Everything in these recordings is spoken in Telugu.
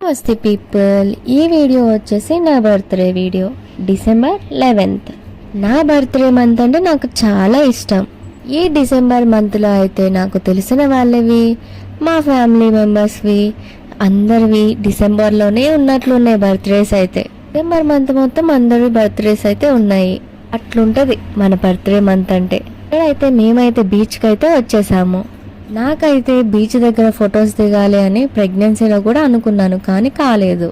నమస్తే పీపుల్, ఈ వీడియో వచ్చేసి నా బర్త్డే వీడియో. డిసెంబర్ 11th నా బర్త్డే మంత్ అంటే నాకు చాలా ఇష్టం. ఈ డిసెంబర్ మంత్లో అయితే నాకు తెలిసిన వాళ్ళవి, మా ఫ్యామిలీ మెంబర్స్వి, అందరివి డిసెంబర్లోనే ఉన్నట్లున్నాయి బర్త్డేస్ అయితే. డిసెంబర్ మంత్ మొత్తం అందరి బర్త్డేస్ అయితే ఉన్నాయి. అట్లుంటది మన బర్త్డే మంత్ అంటే. ఇక్కడైతే మేమైతే బీచ్కి అయితే వచ్చేసాము. నాకైతే బీచ్ దగ్గర ఫొటోస్ దిగాలి అని ప్రెగ్నెన్సీలో కూడా అనుకున్నాను, కానీ కాలేదు.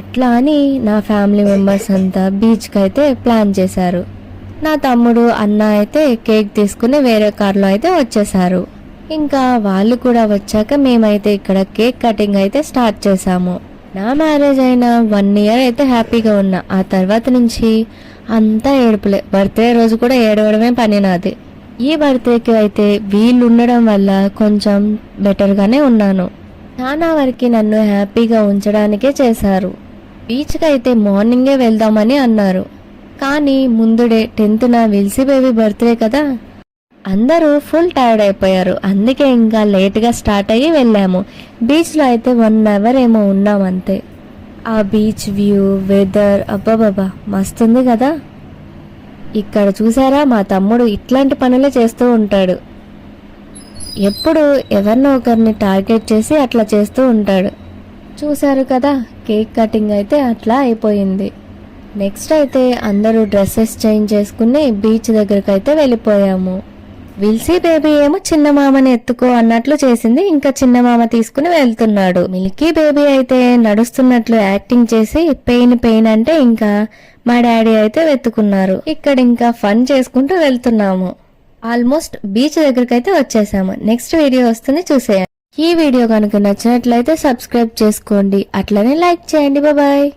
అట్లా అని నా ఫ్యామిలీ మెంబర్స్ అంతా బీచ్కి అయితే ప్లాన్ చేశారు. నా తమ్ముడు అన్న అయితే కేక్ తీసుకుని వేరే కార్లో అయితే వచ్చేసారు. ఇంకా వాళ్ళు కూడా వచ్చాక మేమైతే ఇక్కడ కేక్ కటింగ్ అయితే స్టార్ట్ చేసాము. నా మ్యారేజ్ అయిన 1 year అయితే హ్యాపీగా ఉన్నా. ఆ తర్వాత నుంచి అంతా ఏడుపులే. బర్త్డే రోజు కూడా ఏడవడమే పని నాది. ఈ బర్త్డేకి అయితే వీళ్ళు ఉండడం వల్ల కొంచెం బెటర్గానే ఉన్నాను. చాలా వరకు నన్ను హ్యాపీగా ఉంచడానికే చేశారు. బీచ్కి అయితే మార్నింగే వెళ్దామని అన్నారు, కానీ ముందుడే 10th విల్సీ బేబీ బర్త్డే కదా, అందరూ ఫుల్ టైర్డ్ అయిపోయారు. అందుకే ఇంకా లేట్గా స్టార్ట్ అయ్యి వెళ్ళాము. బీచ్లో అయితే 1 hour ఏమో ఉన్నాం అంతే. ఆ బీచ్ వ్యూ, వెదర్ అబ్బాబాబా మస్తుంది కదా. ఇక్కడ చూసారా, మా తమ్ముడు ఇట్లాంటి పనులే చేస్తూ ఉంటాడు. ఎప్పుడు ఎవరినో ఒకరిని టార్గెట్ చేసి అట్లా చేస్తూ ఉంటాడు. చూసారు కదా, కేక్ కటింగ్ అయితే అట్లా అయిపోయింది. నెక్స్ట్ అయితే అందరూ డ్రెస్సెస్ చేంజ్ చేసుకుని బీచ్ దగ్గరికి అయితే వెళ్ళిపోయాము. విల్సీ బేబీ ఏమో చిన్న మామని ఎత్తుకో అన్నట్లు చేసింది, ఇంకా చిన్న మామ తీసుకుని వెళ్తున్నాడు. మిల్కీ బేబీ అయితే నడుస్తున్నట్లు యాక్టింగ్ చేసి పెయిన్ అంటే ఇంకా మా డాడీ అయితే వెతుకున్నారు. ఇక్కడ ఇంకా ఫన్ చేసుకుంటూ వెళ్తున్నాము. ఆల్మోస్ట్ బీచ్ దగ్గరికి అయితే వచ్చేసాము. నెక్స్ట్ వీడియో వస్తుంది, చూసేయండి. ఈ వీడియో కనుక నచ్చినట్లయితే సబ్స్క్రైబ్ చేసుకోండి, అట్లనే లైక్ చేయండి. బాయ్.